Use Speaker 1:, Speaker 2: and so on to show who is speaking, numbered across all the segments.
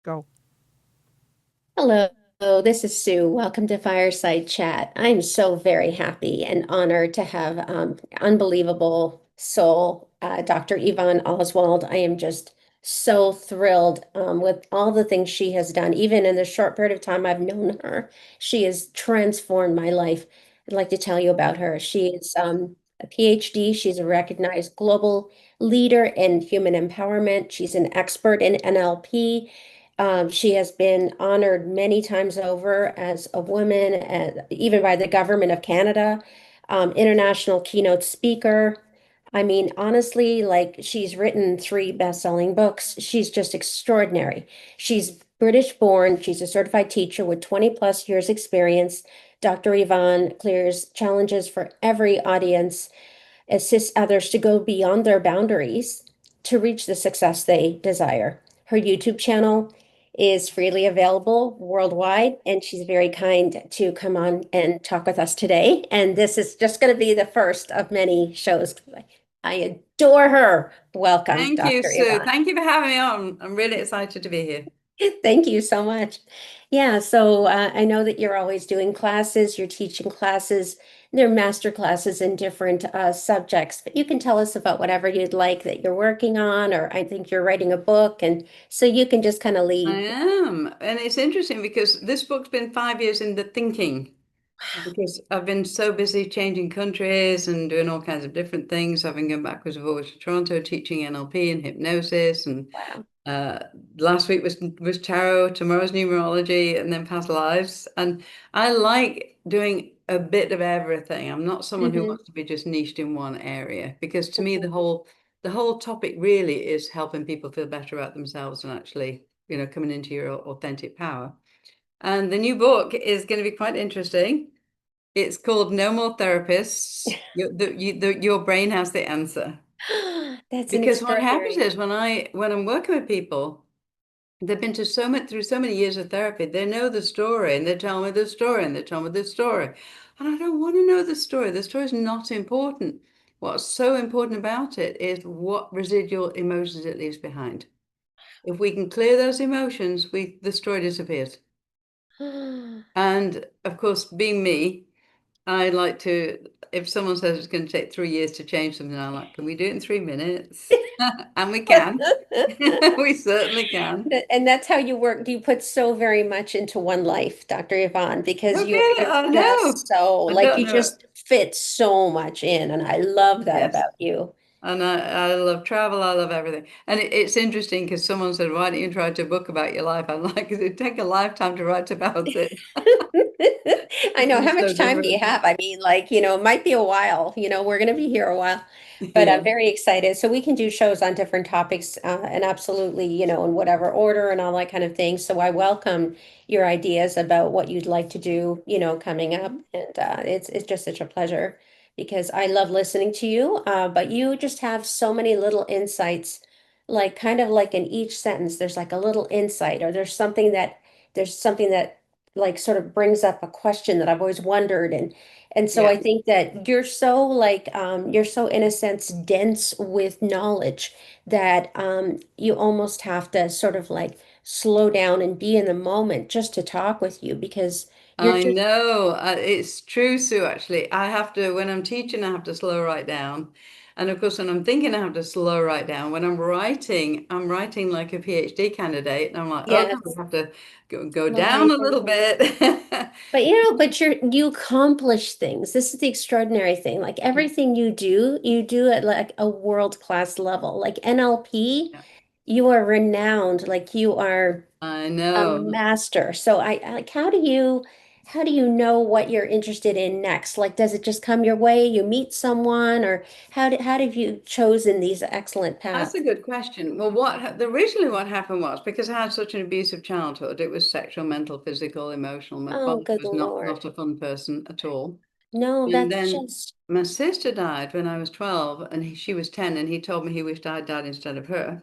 Speaker 1: Go.
Speaker 2: Hello, this is Sue. Welcome to Fireside Chat. I'm so very happy and honored to have unbelievable soul, Dr. Yvonne Oswald. I am just so thrilled with all the things she has done. Even in the short period of time I've known her, she has transformed my life. I'd like to tell you about her. She is a PhD. She's a recognized global leader in human empowerment. She's an expert in NLP. She has been honored many times over as a woman, even by the government of Canada, international keynote speaker. I mean, honestly, like she's written three best-selling books. She's just extraordinary. She's British born. She's a certified teacher with 20 plus years experience. Dr. Yvonne clears challenges for every audience, assists others to go beyond their boundaries to reach the success they desire. Her YouTube channel is freely available worldwide, and she's very kind to come on and talk with us today. And this is just going to be the first of many shows. I adore her. Welcome,
Speaker 3: Thank you,
Speaker 2: Dr.
Speaker 3: Sue.
Speaker 2: Yvonne.
Speaker 3: Thank you for having me on. I'm really excited to be here.
Speaker 2: Thank you so much. Yeah, so I know that you're always doing classes, you're teaching classes, they're master classes in different subjects, but you can tell us about whatever you'd like that you're working on, or I think you're writing a book, and so you can just kind of
Speaker 3: I
Speaker 2: lead.
Speaker 3: am. And it's interesting because this book's been 5 years in the thinking because I've been so busy changing countries and doing all kinds of different things. I've been going backwards and forwards to Toronto teaching NLP and hypnosis. And
Speaker 2: Wow.
Speaker 3: uh, last week was tarot, tomorrow's numerology, and then past lives. And I like doing a bit of everything. I'm not someone who
Speaker 2: Hmm.
Speaker 3: wants to be just niched in one area because to me the whole topic really is helping people feel better about themselves and actually, coming into your authentic power. And the new book is going to be quite interesting. It's called No More Therapists. Your brain has the answer.
Speaker 2: That's an
Speaker 3: Because what happens
Speaker 2: extraordinary.
Speaker 3: is when I'm working with people, they've been to so much through so many years of therapy. They know the story and they tell me the story and they tell me the story. And I don't want to know the story. The story is not important. What's so important about it is what residual emotions it leaves behind. If we can clear those emotions, the story disappears. And of course, being me, I like to, if someone says it's going to take 3 years to change something, I'm like, can we do it in 3 minutes? And we can. We certainly can.
Speaker 2: And that's how you work. You put so very much into one life, Dr. Yvonne, because
Speaker 3: Okay,
Speaker 2: you're
Speaker 3: I know.
Speaker 2: just so
Speaker 3: I
Speaker 2: like
Speaker 3: don't
Speaker 2: you
Speaker 3: know.
Speaker 2: just fit so much in, and I love that
Speaker 3: Yes.
Speaker 2: about you.
Speaker 3: And I love travel. I love everything. And it's interesting because someone said, why don't you try to book about your life? I'm like, it'd take a lifetime to write about it.
Speaker 2: I know. How
Speaker 3: It's so
Speaker 2: much time do you
Speaker 3: different.
Speaker 2: have? I mean, like, it might be a while. We're going to be here a while, but
Speaker 3: Yeah.
Speaker 2: I'm very excited. So we can do shows on different topics, and absolutely, in whatever order and all that kind of thing. So I welcome your ideas about what you'd like to do, coming up. And it's just such a pleasure because I love listening to you. But you just have so many little insights, like kind of like in each sentence, there's like a little insight, or there's something that like sort of brings up a question that I've always wondered, and so
Speaker 3: Yeah.
Speaker 2: I think that you're so like you're so in a sense dense with knowledge that you almost have to sort of like slow down and be in the moment just to talk with you because you're
Speaker 3: I
Speaker 2: just
Speaker 3: know. It's true, Sue, actually. When I'm teaching, I have to slow right down. And of course, when I'm thinking, I have to slow right down. When I'm writing like a PhD candidate, and I'm like, oh,
Speaker 2: yes,
Speaker 3: I have to go
Speaker 2: slow
Speaker 3: down
Speaker 2: right
Speaker 3: a little
Speaker 2: down.
Speaker 3: bit.
Speaker 2: But you accomplish things. This is the extraordinary thing. Like everything you do at like a world-class level. Like NLP,
Speaker 3: Yeah,
Speaker 2: you are renowned, like you are
Speaker 3: I
Speaker 2: a
Speaker 3: know.
Speaker 2: master. So like how do you know what you're interested in next? Like does it just come your way? You meet someone, or how have you chosen these excellent
Speaker 3: That's a
Speaker 2: paths?
Speaker 3: good question. Well, originally what happened was because I had such an abusive childhood, it was sexual, mental, physical, emotional. My
Speaker 2: Oh,
Speaker 3: father
Speaker 2: good
Speaker 3: was not
Speaker 2: Lord.
Speaker 3: not a fun person at all.
Speaker 2: No,
Speaker 3: And
Speaker 2: that's
Speaker 3: then
Speaker 2: just
Speaker 3: my sister died when I was 12, and she was 10, and he told me he wished I died instead of her.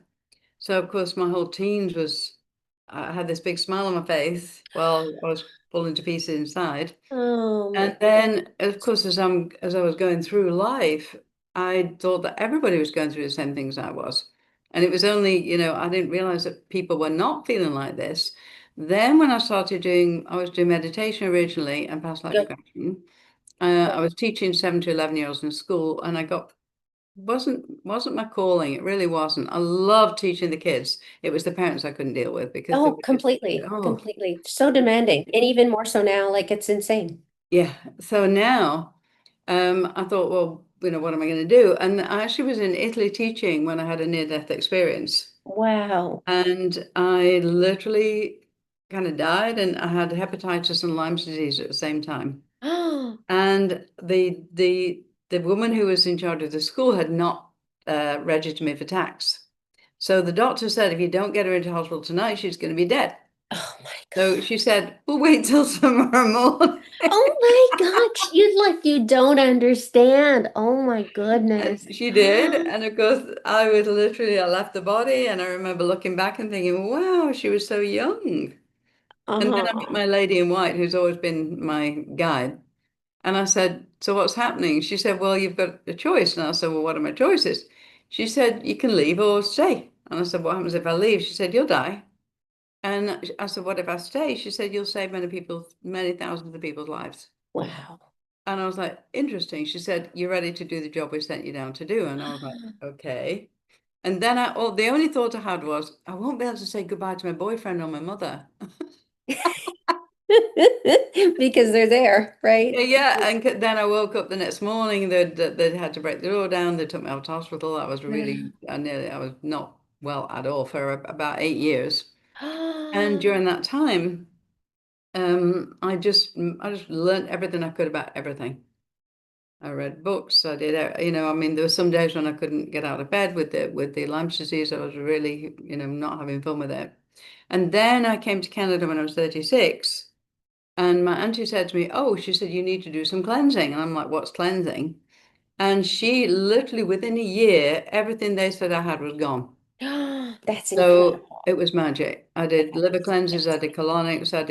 Speaker 3: So, of course, my whole teens I had this big smile on my face while I was falling to pieces inside.
Speaker 2: oh my
Speaker 3: And then, of course, as I was going through life, I thought that everybody was going through the same things I was. And it was only, I didn't realize that people were not feeling like this. Then when I was doing meditation originally and past life
Speaker 2: Good.
Speaker 3: regression. I was teaching 7 to 11 year olds in school, and I got wasn't my calling. It really wasn't. I loved teaching the kids. It was the parents I couldn't deal with because they
Speaker 2: Oh,
Speaker 3: were just,
Speaker 2: completely,
Speaker 3: oh,
Speaker 2: completely. So demanding. And even more so now, like it's insane.
Speaker 3: yeah. So now, I thought, well, what am I going to do? And I actually was in Italy teaching when I had a near-death experience,
Speaker 2: Wow.
Speaker 3: and I literally kind of died, and I had hepatitis and Lyme's disease at the same time.
Speaker 2: Oh,
Speaker 3: And the woman who was in charge of the school had not registered me for tax. So the doctor said, if you don't get her into hospital tonight, she's going to be dead.
Speaker 2: oh my
Speaker 3: So
Speaker 2: God.
Speaker 3: she said, we'll wait till tomorrow morning.
Speaker 2: Oh my God. You don't understand. Oh my goodness.
Speaker 3: And she did. And of course, I left the body. And I remember looking back and thinking, wow, she was so young. And then I met
Speaker 2: Oh,
Speaker 3: my lady in white, who's always been my guide. And I said, so what's happening? She said, well, you've got a choice. And I said, well, what are my choices? She said, you can leave or stay. And I said, what happens if I leave? She said, you'll die. And I said, what if I stay? She said, you'll save many thousands of people's lives.
Speaker 2: wow.
Speaker 3: And I was like, interesting. She said, you're ready to do the job we sent you down to do. And I was like, okay. And then the only thought I had was, I won't be able to say goodbye to my boyfriend or my mother.
Speaker 2: Because they're there,
Speaker 3: Yeah,
Speaker 2: right?
Speaker 3: yeah. And then I woke up the next morning. They had to break the door down. They took me out to hospital. I was not well at all for about 8 years. And during that time, I just learned everything I could about everything. I read books. I did, I mean, there were some days when I couldn't get out of bed with the Lyme's disease. I was really, not having fun with it. And then I came to Canada when I was 36. And my auntie said to me, oh, she said, you need to do some cleansing. And I'm like, what's cleansing? And she literally, within a year, everything they said I had was gone.
Speaker 2: That's
Speaker 3: So
Speaker 2: incredible.
Speaker 3: it was magic. I did
Speaker 2: That
Speaker 3: liver
Speaker 2: is
Speaker 3: cleanses, I did
Speaker 2: amazing.
Speaker 3: colonics, I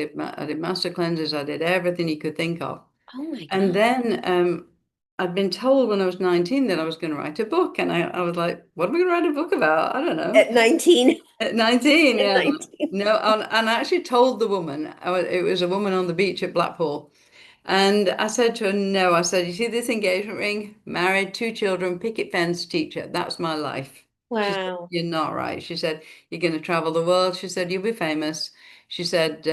Speaker 3: did master cleanses, I did everything you could think of.
Speaker 2: Oh my
Speaker 3: And
Speaker 2: God.
Speaker 3: then I'd been told when I was 19 that I was going to write a book. And I was like, what am I going to write a book about? I don't know.
Speaker 2: At 19.
Speaker 3: At 19,
Speaker 2: At
Speaker 3: yeah.
Speaker 2: 19.
Speaker 3: No, and I actually told the woman, it was a woman on the beach at Blackpool. And I said to her, no, I said, you see this engagement ring? Married, 2 children, picket fence teacher. That's my life. She said,
Speaker 2: Wow.
Speaker 3: you're not right. She said, you're going to travel the world. She said, you'll be famous. She said,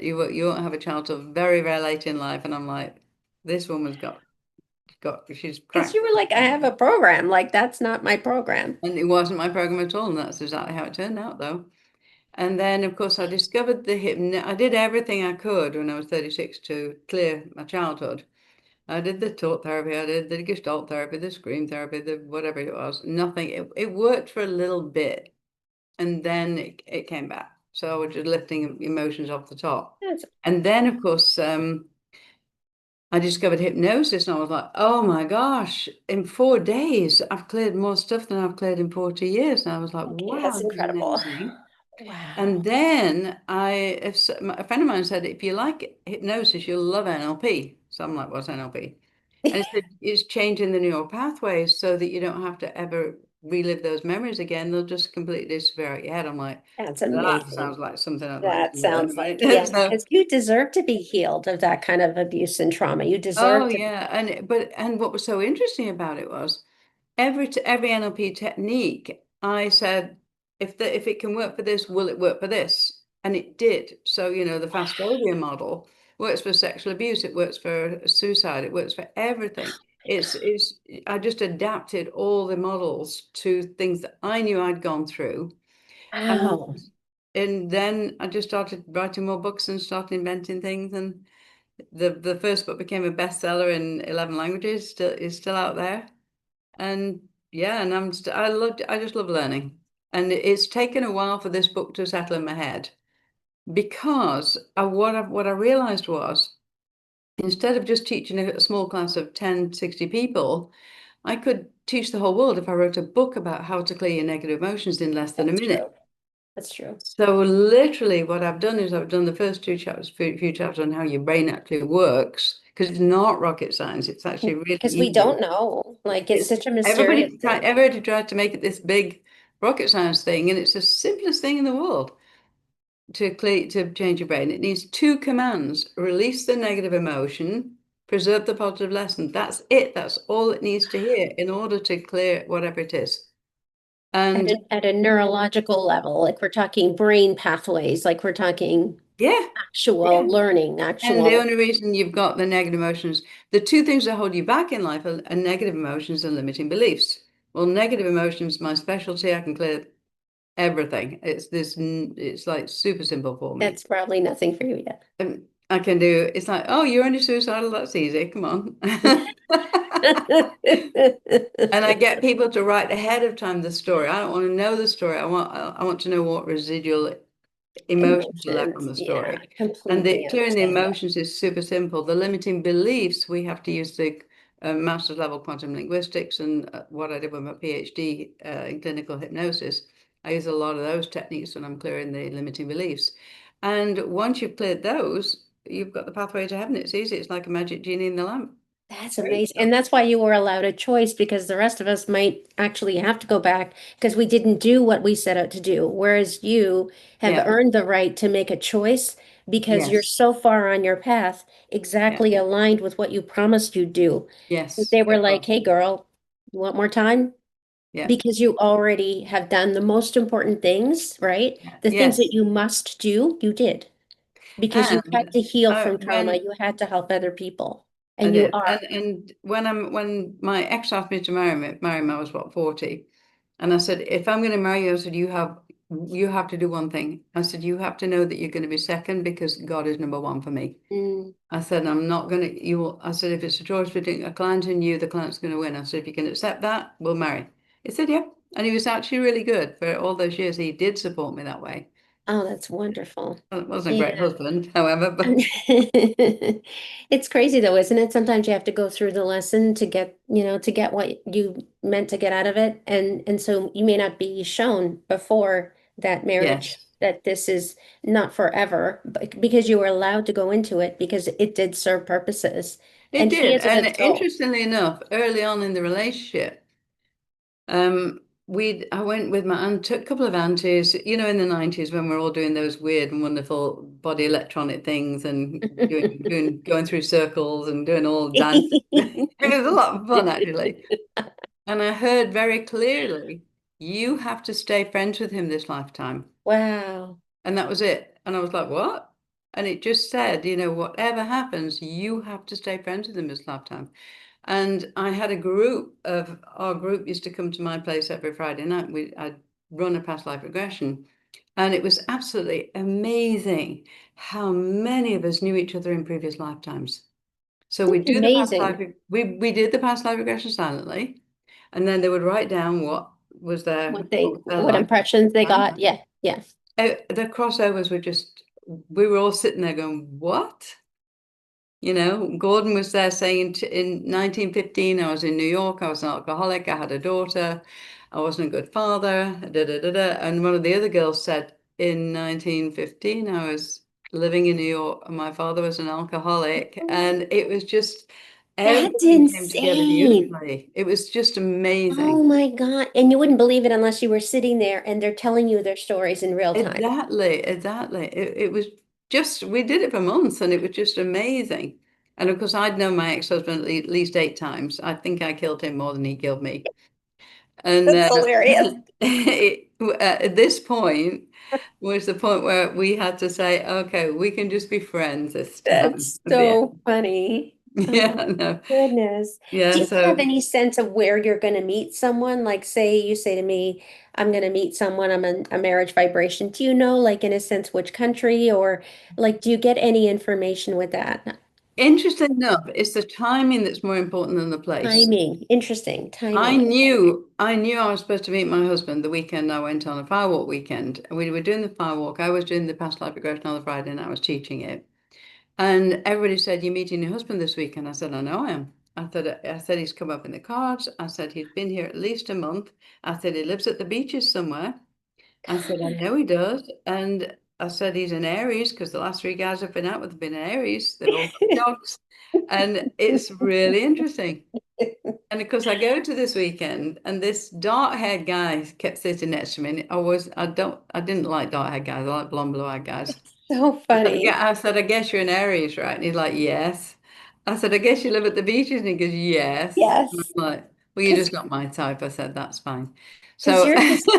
Speaker 3: you won't have a child till very, very late in life. And I'm like, this woman's she's
Speaker 2: Because
Speaker 3: cracked.
Speaker 2: you were like, I have a program. Like, that's not my program.
Speaker 3: And it wasn't my program at all. And that's exactly how it turned out, though. And then, of course, I discovered I did everything I could when I was 36 to clear my childhood. I did the talk therapy, I did the gestalt therapy, the scream therapy, the whatever it was. Nothing. It worked for a little bit, and then it came back. So I was just lifting emotions off the top.
Speaker 2: That's
Speaker 3: And then, of course, I discovered hypnosis, and I was like, oh my gosh, in 4 days, I've cleared more stuff than I've cleared in 40 years. And I was like,
Speaker 2: okay.
Speaker 3: wow,
Speaker 2: That's
Speaker 3: this is
Speaker 2: incredible.
Speaker 3: amazing. And
Speaker 2: Wow.
Speaker 3: then a friend of mine said, if you like hypnosis, you'll love NLP. So I'm like, what's NLP? And it said, it's changing the neural pathways so that you don't have to ever relive those memories again. They'll just completely disappear out your head. I'm like,
Speaker 2: That's
Speaker 3: that
Speaker 2: amazing.
Speaker 3: sounds like something I'd like
Speaker 2: That
Speaker 3: to learn,
Speaker 2: sounds like,
Speaker 3: right?
Speaker 2: yeah,
Speaker 3: So,
Speaker 2: because you deserve to be healed of that kind of abuse and trauma. You
Speaker 3: oh
Speaker 2: deserve to be.
Speaker 3: yeah. And what was so interesting about it was every NLP technique, I said, if it can work for this, will it work for this? And it did. So, the fast folio model works for sexual abuse, it works for suicide, it works for everything. It's I just adapted all the models to things that I knew I'd gone through. And
Speaker 2: Wow.
Speaker 3: and then I just started writing more books and started inventing things. And the first book became a bestseller in 11 languages, still is still out there. And yeah, and I just love learning. And it's taken a while for this book to settle in my head because what I realized was instead of just teaching a small class of 10, 60 people, I could teach the whole world if I wrote a book about how to clear your negative emotions in less than a
Speaker 2: That's
Speaker 3: minute.
Speaker 2: true. That's true.
Speaker 3: So literally what I've done is I've done the first two chapters, few chapters on how your brain actually works, because it's not rocket science. It's actually really
Speaker 2: Because we
Speaker 3: easy.
Speaker 2: don't know. Like, it's
Speaker 3: It's
Speaker 2: such a mysterious thing.
Speaker 3: everybody tried to make it this big rocket science thing, and it's the simplest thing in the world to change your brain. It needs two commands: release the negative emotion, preserve the positive lesson. That's it. That's all it needs to hear in order to clear whatever it is. And
Speaker 2: At a neurological level, like we're talking brain pathways, like we're talking
Speaker 3: yeah, yeah.
Speaker 2: actual learning,
Speaker 3: And the
Speaker 2: actual.
Speaker 3: only reason you've got the negative emotions, the two things that hold you back in life are negative emotions and limiting beliefs. Well, negative emotions, my specialty, I can clear everything. It's like super simple for me.
Speaker 2: That's probably nothing for you yet.
Speaker 3: I can do, it's like, oh, you're only suicidal, that's easy, come on. And I get people to write ahead of time the story. I don't want to know the story. I want to know what residual emotions are left from
Speaker 2: Emotions.
Speaker 3: the
Speaker 2: Yeah,
Speaker 3: story. And
Speaker 2: completely
Speaker 3: clearing the
Speaker 2: understand that.
Speaker 3: emotions is super simple. The limiting beliefs, we have to use the master's level quantum linguistics and what I did with my PhD in clinical hypnosis. I use a lot of those techniques when I'm clearing the limiting beliefs. And once you've cleared those, you've got the pathway to heaven. It's easy. It's like a magic genie in the lamp.
Speaker 2: That's
Speaker 3: Great
Speaker 2: amazing.
Speaker 3: stuff.
Speaker 2: And that's why you were allowed a choice because the rest of us might actually have to go back because we didn't do what we set out to do. Whereas you have
Speaker 3: Yeah.
Speaker 2: earned the right to make a choice because you're
Speaker 3: Yes.
Speaker 2: so far on your path,
Speaker 3: Yeah.
Speaker 2: exactly aligned with what you promised you'd do.
Speaker 3: Yes.
Speaker 2: They were
Speaker 3: It
Speaker 2: like,
Speaker 3: was.
Speaker 2: hey, girl, you want more time?
Speaker 3: Yeah.
Speaker 2: Because you already have done the most important things, right?
Speaker 3: Yeah.
Speaker 2: The things that
Speaker 3: Yes.
Speaker 2: you must do, you did because you had
Speaker 3: And
Speaker 2: to heal from trauma.
Speaker 3: when
Speaker 2: You had to help other people,
Speaker 3: I
Speaker 2: and you
Speaker 3: did.
Speaker 2: are.
Speaker 3: And when my ex asked me to marry him, I was what, 40. And I said, if I'm going to marry you, I said, you have to do one thing. I said, you have to know that you're going to be second because God is number one for me.
Speaker 2: Mm.
Speaker 3: I said, I'm not going to, you will, I said, if it's a choice between a client and you, the client's going to win. I said, if you can accept that, we'll marry. He said, yeah. And he was actually really good for all those years. He did support me that way.
Speaker 2: Oh, that's wonderful.
Speaker 3: Well, it wasn't a
Speaker 2: Yeah.
Speaker 3: great husband, however, but
Speaker 2: It's crazy though, isn't it? Sometimes you have to go through the lesson to get, to get what you meant to get out of it. And so you may not be shown before that marriage
Speaker 3: yes.
Speaker 2: that this is not forever, but because you were allowed to go into it because it did serve purposes.
Speaker 3: It
Speaker 2: And he
Speaker 3: did.
Speaker 2: is a
Speaker 3: And
Speaker 2: good soul.
Speaker 3: interestingly enough, early on in the relationship, I went with my aunt, a couple of aunties, in the 90s when we're all doing those weird and wonderful body electronic things and going through circles and doing all dances. It was a lot of fun actually. And I heard very clearly, you have to stay friends with him this lifetime.
Speaker 2: Wow.
Speaker 3: And that was it. And I was like, what? And it just said, whatever happens, you have to stay friends with him this lifetime. And I had our group used to come to my place every Friday night. I'd run a past life regression. And it was absolutely amazing how many of us knew each other in previous lifetimes. So we
Speaker 2: That's
Speaker 3: do the past life,
Speaker 2: amazing.
Speaker 3: we did the past life regression silently, and then they would write down what was their
Speaker 2: What
Speaker 3: life at
Speaker 2: impressions they
Speaker 3: the time.
Speaker 2: got. Yeah. Yeah.
Speaker 3: The crossovers were just, we were all sitting there going, what? Gordon was there saying in 1915, I was in New York, I was an alcoholic, I had a daughter, I wasn't a good father, da, da, da, da. And one of the other girls said in 1915, I was living in New York and my father was an alcoholic. And it was just,
Speaker 2: That's
Speaker 3: everything came together
Speaker 2: insane.
Speaker 3: beautifully. It was just
Speaker 2: Oh
Speaker 3: amazing.
Speaker 2: my God. And you wouldn't believe it unless you were sitting there and they're telling you their stories in real time.
Speaker 3: Exactly, exactly. It was just, we did it for months and it was just amazing. And of course, I'd known my ex-husband at least 8 times. I think I killed him more than he killed me. And
Speaker 2: That's hilarious.
Speaker 3: at this point was the point where we had to say, okay, we can just be friends this time.
Speaker 2: That's
Speaker 3: Yeah,
Speaker 2: so funny. Oh
Speaker 3: yeah, no,
Speaker 2: goodness.
Speaker 3: yeah.
Speaker 2: Do you have
Speaker 3: So
Speaker 2: any sense of where you're going to meet someone? Like, say you say to me, I'm going to meet someone, I'm a marriage vibration. Do you know, like, in a sense, which country or like, do you get any information with that?
Speaker 3: interesting enough, it's the timing that's more important than the place.
Speaker 2: Timing. Interesting.
Speaker 3: I
Speaker 2: Timing.
Speaker 3: knew I knew I was supposed to meet my husband the weekend I went on a firewalk weekend. We were doing the firewalk. I was doing the past life regression on the Friday and I was teaching it. And everybody said, "You're meeting your husband this weekend." I said, "I know I am." I said he's come up in the cards. I said he's been here at least a month. I said he lives at the beaches somewhere. I said, I know he does. And I said he's in Aries because the last three guys I've been out with have been in Aries. They've all got dogs. And it's really interesting. And of course, I go to this weekend, and this dark-haired guy kept sitting next to me. And I didn't like dark-haired guys. I like blonde, blue-eyed guys.
Speaker 2: So funny.
Speaker 3: I said, I guess you're an Aries, right? And he's like, yes. I said, I guess you live at the beaches, and he goes, yes. And
Speaker 2: Yes.
Speaker 3: I'm like, well, you're
Speaker 2: Because
Speaker 3: just not my type. I said, that's fine.
Speaker 2: because
Speaker 3: So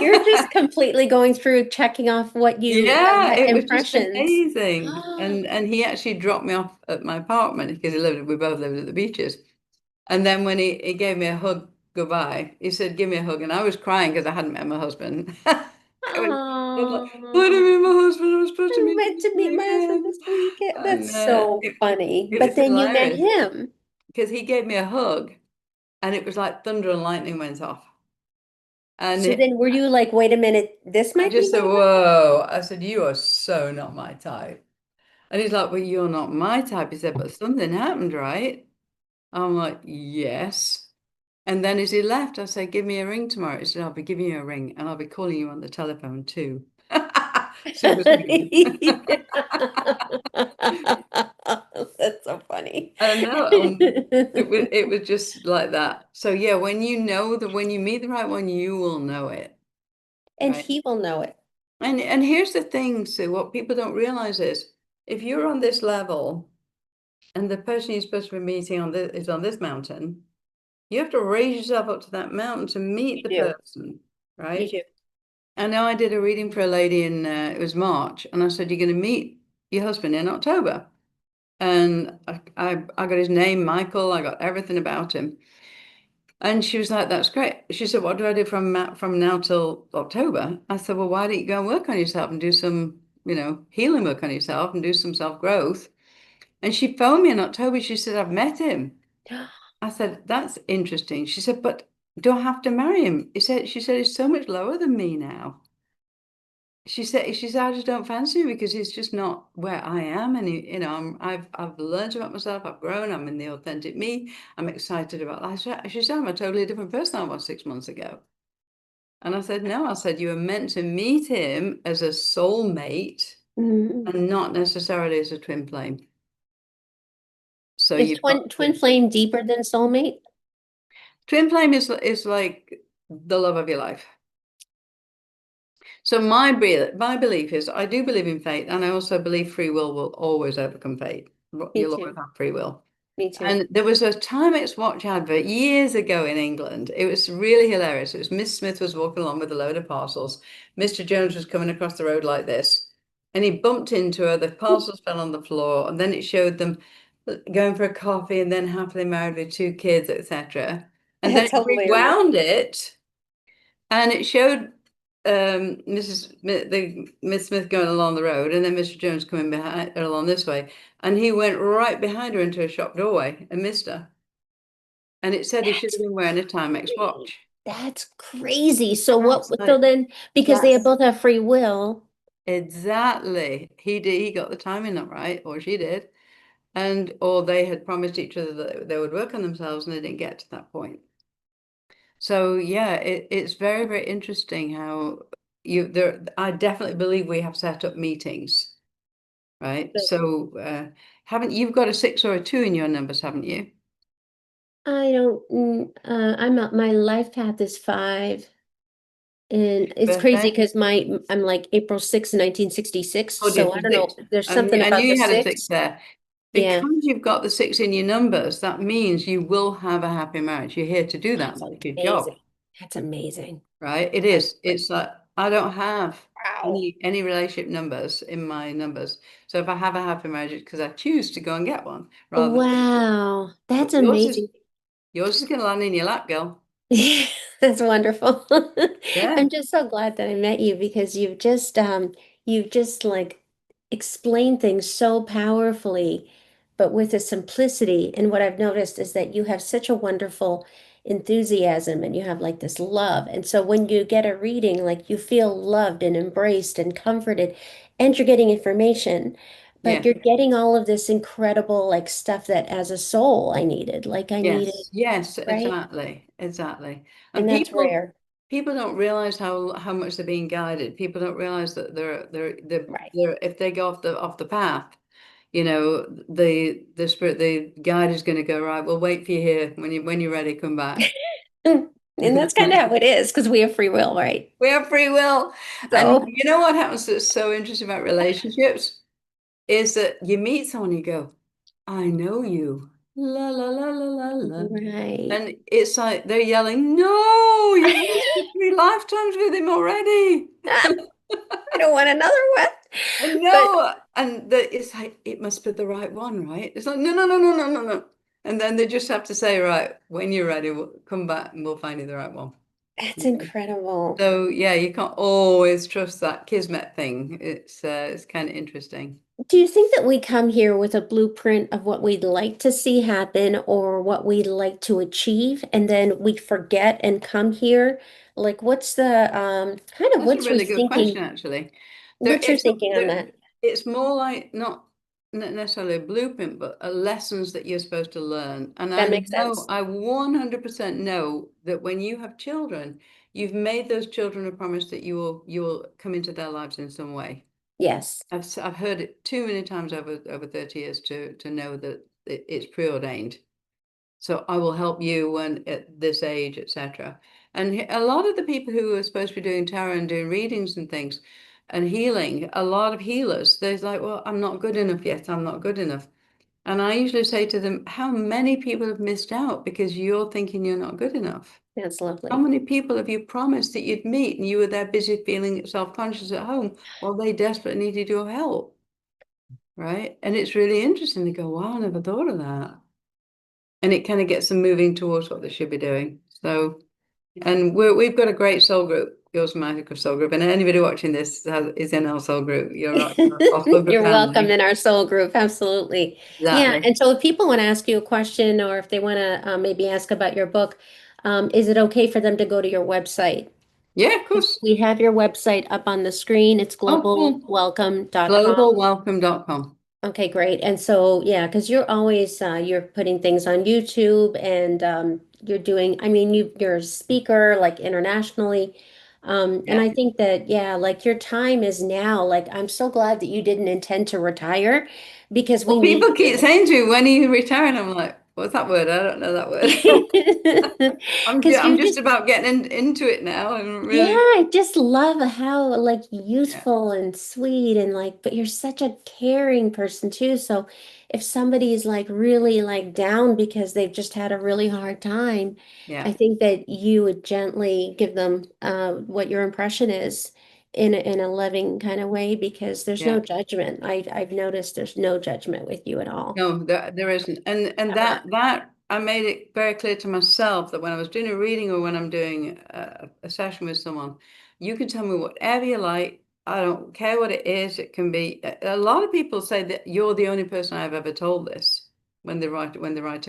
Speaker 2: you're just completely going through checking off
Speaker 3: yeah,
Speaker 2: what
Speaker 3: it was just
Speaker 2: impressions.
Speaker 3: amazing. And he actually dropped me off at my apartment because we both lived at the beaches. And then when he gave me a hug goodbye, he said, give me a hug. And I was crying because I hadn't met my husband. I was like, I didn't
Speaker 2: Oh,
Speaker 3: meet my husband. I was supposed to
Speaker 2: I
Speaker 3: meet him
Speaker 2: meant
Speaker 3: this
Speaker 2: to meet my husband
Speaker 3: weekend.
Speaker 2: this weekend.
Speaker 3: And
Speaker 2: That's so funny.
Speaker 3: it
Speaker 2: But
Speaker 3: was
Speaker 2: then you met
Speaker 3: hilarious
Speaker 2: him.
Speaker 3: because he gave me a hug and it was like thunder and lightning went off. And
Speaker 2: So then were you like, wait a minute, this
Speaker 3: I
Speaker 2: might be
Speaker 3: just said,
Speaker 2: my husband?
Speaker 3: whoa. I said, you are so not my type. And he's like, well, you're not my type. He said, but something happened, right? I'm like, yes. And then as he left, I said, give me a ring tomorrow. He said, I'll be giving you a ring and I'll be calling you on the telephone too. Super sweet.
Speaker 2: That's so funny.
Speaker 3: I know. It was just like that. So yeah, when you meet the right one, you will know it,
Speaker 2: And
Speaker 3: right?
Speaker 2: he will know it.
Speaker 3: And here's the thing, Sue, what people don't realize is if you're on this level and the person you're supposed to be meeting is on this mountain, you have to raise yourself up to that mountain to meet
Speaker 2: You
Speaker 3: the
Speaker 2: do.
Speaker 3: person,
Speaker 2: You
Speaker 3: right?
Speaker 2: do.
Speaker 3: I know I did a reading for a lady in it was March, and I said, you're going to meet your husband in October. And I got his name, Michael, I got everything about him. And she was like, that's great. She said, what do I do from now till October? I said, well, why don't you go and work on yourself and do some, healing work on yourself and do some self-growth? And she phoned me in October. She said, I've met him. I said, that's interesting. She said, but do I have to marry him? She said, he's so much lower than me now. She said, I just don't fancy him because he's just not where I am. And I've learned about myself. I've grown. I'm in the authentic me. I'm excited about life. She said, I'm a totally different person I was 6 months ago. And I said, no, I said, you were meant to meet him as a soulmate
Speaker 2: Mm.
Speaker 3: and not necessarily as a twin flame. So
Speaker 2: Is
Speaker 3: you've got
Speaker 2: twin
Speaker 3: to,
Speaker 2: flame deeper than soulmate?
Speaker 3: twin flame is like the love of your life. So my belief is I do believe in fate, and I also believe free will always overcome fate.
Speaker 2: Me
Speaker 3: You'll always
Speaker 2: too.
Speaker 3: have free will.
Speaker 2: Me too.
Speaker 3: And there was a Timex watch advert years ago in England. It was really hilarious. It was Miss Smith was walking along with a load of parcels. Mr. Jones was coming across the road like this, and he bumped into her. The parcels fell on the floor, and then it showed them going for a coffee, and then happily married with two kids, etc. And then
Speaker 2: That's
Speaker 3: it
Speaker 2: hilarious.
Speaker 3: rewound it. And it showed Miss Smith going along the road, and then Mr. Jones coming behind along this way, and he went right behind her into a shop doorway and missed her. And it said he should
Speaker 2: That's
Speaker 3: have been wearing a Timex
Speaker 2: crazy.
Speaker 3: watch.
Speaker 2: That's crazy. So what,
Speaker 3: That's
Speaker 2: so
Speaker 3: like
Speaker 2: then, because they
Speaker 3: that's
Speaker 2: both have free will,
Speaker 3: exactly. He did. He got the timing not right, or she did, and or they had promised each other that they would work on themselves, and they didn't get to that point. So yeah, it's very, very interesting how you there. I definitely believe we have set up meetings, right?
Speaker 2: but
Speaker 3: So haven't you've got a 6 or a 2 in your numbers, haven't you?
Speaker 2: I don't, my life path is 5. And it's crazy
Speaker 3: Birthday?
Speaker 2: because I'm like April 6th, 1966.
Speaker 3: Oh, dear,
Speaker 2: So I
Speaker 3: the
Speaker 2: don't know.
Speaker 3: six.
Speaker 2: There's something
Speaker 3: I
Speaker 2: about
Speaker 3: knew
Speaker 2: the
Speaker 3: you had a six
Speaker 2: six.
Speaker 3: there.
Speaker 2: Yeah.
Speaker 3: Because you've got the six in your numbers, that means you will have a happy marriage. You're here to do that.
Speaker 2: That's
Speaker 3: That's your job,
Speaker 2: amazing. That's amazing.
Speaker 3: right? It
Speaker 2: That's
Speaker 3: is.
Speaker 2: like,
Speaker 3: It's like I don't have
Speaker 2: wow.
Speaker 3: any relationship numbers in my numbers. So if I have a happy marriage, it's because I choose to go and get one rather than
Speaker 2: Wow. That's
Speaker 3: but
Speaker 2: amazing.
Speaker 3: yours is gonna land in your lap, girl.
Speaker 2: Yeah, that's wonderful.
Speaker 3: Yeah.
Speaker 2: I'm just so glad that I met you because you've just like explained things so powerfully, but with a simplicity. And what I've noticed is that you have such a wonderful enthusiasm and you have like this love. And so when you get a reading, like you feel loved and embraced and comforted, and you're getting information, but
Speaker 3: Yeah.
Speaker 2: you're getting all of this incredible like stuff that as a soul I needed. Like I needed,
Speaker 3: Yes. Yes,
Speaker 2: right?
Speaker 3: exactly. Exactly. And
Speaker 2: And that's rare.
Speaker 3: people don't realize how much they're being guided. People don't realize that they're
Speaker 2: Right.
Speaker 3: if they go off the path, the spirit, the guide is going to go, right, we'll wait for you here. When you're ready, come back.
Speaker 2: And that's kind of how it is because we have free will, right?
Speaker 3: We have free will. And
Speaker 2: So
Speaker 3: you know what happens that's so interesting about relationships is that you meet someone, you go, I know you. La la la la la la.
Speaker 2: right.
Speaker 3: And it's like they're yelling, no, you've wasted 3 lifetimes with him already.
Speaker 2: Ah, I don't want another one.
Speaker 3: And
Speaker 2: But
Speaker 3: no, it's like it must be the right one, right? It's like no, no, no, no, no, no, no. And then they just have to say, right, when you're ready, we'll come back and we'll find you the right one.
Speaker 2: that's
Speaker 3: You know?
Speaker 2: incredible.
Speaker 3: So yeah, you can't always trust that kismet thing. It's kind of interesting.
Speaker 2: Do you think that we come here with a blueprint of what we'd like to see happen or what we'd like to achieve, and then we forget and come here? Like, what's the kind of
Speaker 3: That's a
Speaker 2: what's your
Speaker 3: really good question,
Speaker 2: thinking?
Speaker 3: actually. There,
Speaker 2: What's your
Speaker 3: it's
Speaker 2: thinking on
Speaker 3: there,
Speaker 2: that?
Speaker 3: it's more like not necessarily a blueprint, but a lessons that you're supposed to learn. And
Speaker 2: That
Speaker 3: I
Speaker 2: makes
Speaker 3: know,
Speaker 2: sense.
Speaker 3: I 100% know that when you have children, you've made those children a promise that you will come into their lives in some way.
Speaker 2: Yes.
Speaker 3: I've heard it too many times over 30 years to know that it's preordained. So I will help you when at this age, etc. And a lot of the people who are supposed to be doing tarot and doing readings and things and healing, a lot of healers, they're like, well, I'm not good enough yet. I'm not good enough. And I usually say to them, how many people have missed out because you're thinking you're not good enough?
Speaker 2: That's
Speaker 3: How
Speaker 2: lovely.
Speaker 3: many people have you promised that you'd meet and you were there busy feeling self-conscious at home while they desperately needed your help, right? And it's really interesting to go, wow, I never thought of that. And it kind of gets them moving towards what they should be doing. So, and we've got a great soul group, Yours Magical Soul Group, and anybody watching this is in our soul group. You're our soul group
Speaker 2: You're welcome
Speaker 3: family.
Speaker 2: in our soul group. Absolutely. Yeah.
Speaker 3: Exactly.
Speaker 2: And so if people want to ask you a question or if they want to maybe ask about your book, is it okay for them to go to your website?
Speaker 3: Yeah, of course.
Speaker 2: We have your website up on the screen. It's
Speaker 3: Oh, cool.
Speaker 2: globalwelcome.com.
Speaker 3: Globalwelcome.com.
Speaker 2: Okay, great. And so, yeah, because you're always you're putting things on YouTube and you're doing, I mean, you're a speaker like internationally. And
Speaker 3: Yeah.
Speaker 2: I think that, yeah, like your time is now. Like, I'm so glad that you didn't intend to retire because
Speaker 3: Well,
Speaker 2: we need
Speaker 3: people keep
Speaker 2: you.
Speaker 3: saying to me, when are you retiring? I'm like, what's that word? I don't know that word.
Speaker 2: Because
Speaker 3: I'm
Speaker 2: you
Speaker 3: just
Speaker 2: just
Speaker 3: about getting into it now and
Speaker 2: yeah,
Speaker 3: really,
Speaker 2: I just love how like
Speaker 3: yeah,
Speaker 2: youthful and sweet and like, but you're such a caring person too. So if somebody's like really like down because they've just had a really hard time, I
Speaker 3: yeah,
Speaker 2: think that you would gently give them what your impression is in a loving kind of way because there's no
Speaker 3: yeah.
Speaker 2: judgment. I've noticed there's no judgment with you at all.
Speaker 3: No, there isn't. And
Speaker 2: Ever.
Speaker 3: that I made it very clear to myself that when I was doing a reading or when I'm doing a session with someone, you can tell me whatever you like. I don't care what it is. It can be a lot of people say that you're the only person I've ever told this when they're writing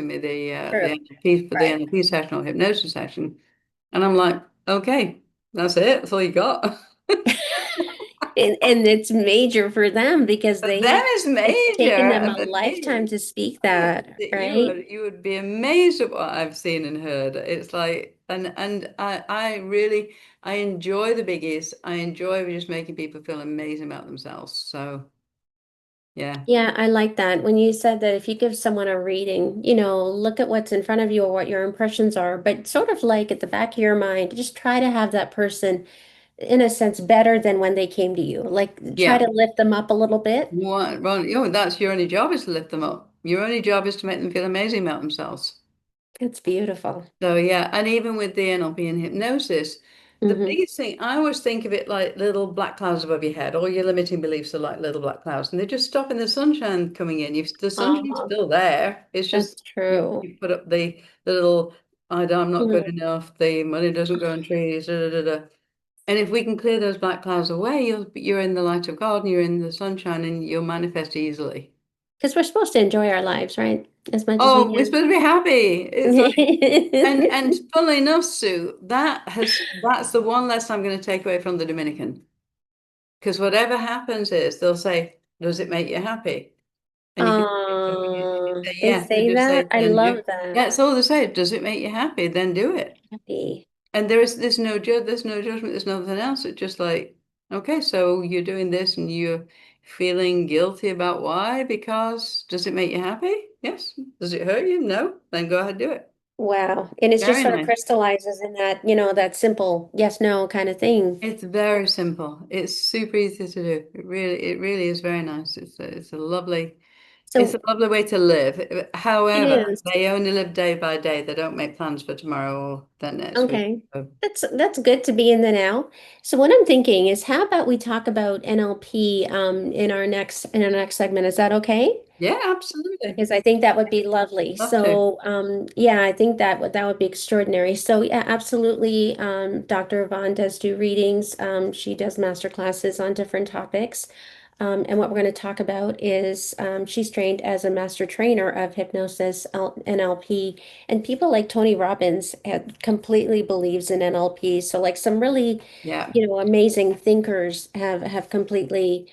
Speaker 3: me the
Speaker 2: True.
Speaker 3: NLP for the
Speaker 2: Right.
Speaker 3: NLP session or hypnosis session. And I'm like, okay, that's it. That's all you got.
Speaker 2: And it's major for them because
Speaker 3: For them, it's
Speaker 2: it's taken
Speaker 3: major,
Speaker 2: them
Speaker 3: and
Speaker 2: a
Speaker 3: for
Speaker 2: lifetime
Speaker 3: me,
Speaker 2: to speak
Speaker 3: oh,
Speaker 2: that, right?
Speaker 3: you would be amazed at what I've seen and heard. It's like, and I really I enjoy the biggies. I enjoy just making people feel amazing about themselves. So yeah,
Speaker 2: Yeah, I like that. When you said that if you give someone a reading, look at what's in front of you or what your impressions are, but sort of like at the back of your mind, just try to have that person, in a sense, better than when they came to you. Like try
Speaker 3: yeah.
Speaker 2: to lift them up a little bit.
Speaker 3: That's your only job is to lift them up. Your only job is to make them feel amazing about themselves.
Speaker 2: That's beautiful.
Speaker 3: So yeah, and even with the NLP and hypnosis, the
Speaker 2: Hmm.
Speaker 3: biggest thing I always think of it like little black clouds above your head. All your limiting beliefs are like little black clouds, and they're just stopping the sunshine coming in. The sunshine's
Speaker 2: Oh,
Speaker 3: still there. It's just
Speaker 2: that's true.
Speaker 3: you put up the little I'm not good
Speaker 2: Mhm.
Speaker 3: enough. The money doesn't grow on trees. Da, da, da, da. And if we can clear those black clouds away, you're in the light of God, and you're in the sunshine, and you'll manifest easily.
Speaker 2: Because we're supposed to enjoy our lives, right? As much as we
Speaker 3: Oh, we're
Speaker 2: can.
Speaker 3: supposed to be happy. It's like, and funnily enough, Sue, that's the one lesson I'm going to take away from the Dominican. Because whatever happens is they'll say, "Does it make you happy?" And you say
Speaker 2: They
Speaker 3: yes, they
Speaker 2: say
Speaker 3: just
Speaker 2: that.
Speaker 3: say,
Speaker 2: I
Speaker 3: "Then do."
Speaker 2: love that.
Speaker 3: Yeah, that's all they say. Does it make you happy? Then do it.
Speaker 2: Happy.
Speaker 3: And there's no judgment. There's no judgment. There's nothing else. It's just like. Okay, so you're doing this and you're feeling guilty about why? Because does it make you happy? Yes. Does it hurt you? No. Then go ahead, do it.
Speaker 2: Wow. And it just
Speaker 3: Very
Speaker 2: sort of
Speaker 3: nice.
Speaker 2: crystallizes in that, that simple yes, no kind of thing.
Speaker 3: It's very simple. It's super easy to do. It really is very nice. It's a
Speaker 2: So
Speaker 3: lovely way to live.
Speaker 2: it
Speaker 3: However,
Speaker 2: is.
Speaker 3: they only live day by day. They don't make plans for tomorrow or the next week.
Speaker 2: Okay.
Speaker 3: So,
Speaker 2: That's good to be in the now. So what I'm thinking is how about we talk about NLP in our next segment? Is that okay?
Speaker 3: yeah, absolutely.
Speaker 2: Because I think that would be lovely.
Speaker 3: Love to.
Speaker 2: So, yeah, I think that would be extraordinary. So, yeah, absolutely. Dr. Yvonne does do readings. She does master classes on different topics. And what we're going to talk about is she's trained as a master trainer of hypnosis, NLP, and people like Tony Robbins completely believes in NLP. So, like some really,
Speaker 3: Yeah.
Speaker 2: amazing thinkers have completely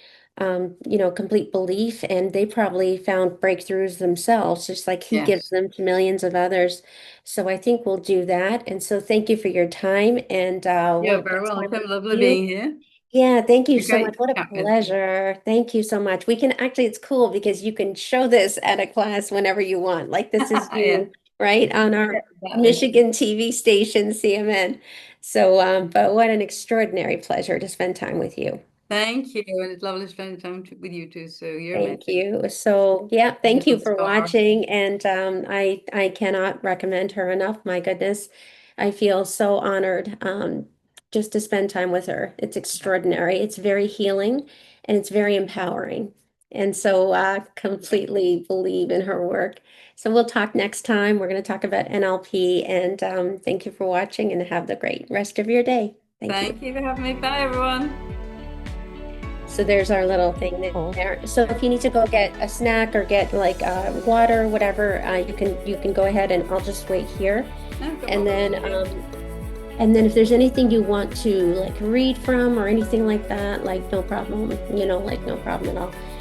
Speaker 2: complete belief, and they probably found breakthroughs themselves, just like he gives
Speaker 3: Yes.
Speaker 2: them to millions of others. So I think we'll do that. And so thank you for your time, and
Speaker 3: You're very
Speaker 2: next time
Speaker 3: welcome.
Speaker 2: we
Speaker 3: Lovely
Speaker 2: see you.
Speaker 3: being here.
Speaker 2: Yeah, thank you
Speaker 3: You're
Speaker 2: so
Speaker 3: great
Speaker 2: much.
Speaker 3: to
Speaker 2: What a
Speaker 3: chat with.
Speaker 2: pleasure. Thank you so much. We can actually, it's cool because you can show this at a class whenever you want. Like this is
Speaker 3: Yeah.
Speaker 2: you, right, on
Speaker 3: Yeah,
Speaker 2: our
Speaker 3: exactly.
Speaker 2: Michigan TV station, CMN. So, but what an extraordinary pleasure to spend time with you.
Speaker 3: Thank you. And it's lovely spending time with you too. So you're
Speaker 2: Thank
Speaker 3: amazing.
Speaker 2: you. So, yeah, thank you
Speaker 3: Little
Speaker 2: for
Speaker 3: star.
Speaker 2: watching. And I cannot recommend her enough. My goodness, I feel so honored just to spend time with her. It's extraordinary. It's very healing and it's very empowering. And so, completely believe in her work. So, we'll talk next time. We're going to talk about NLP. And thank you for watching and have the great rest of your day. Thank you.
Speaker 3: Thank you for having me. Bye, everyone.
Speaker 2: So there's our little thing there. So if you need to go get a snack or get like water, whatever, you can go ahead and I'll just wait here.
Speaker 3: No, got
Speaker 2: And
Speaker 3: water
Speaker 2: then
Speaker 3: for you.
Speaker 2: if there's anything you want to like read from or anything like that, like no problem, like no problem at all.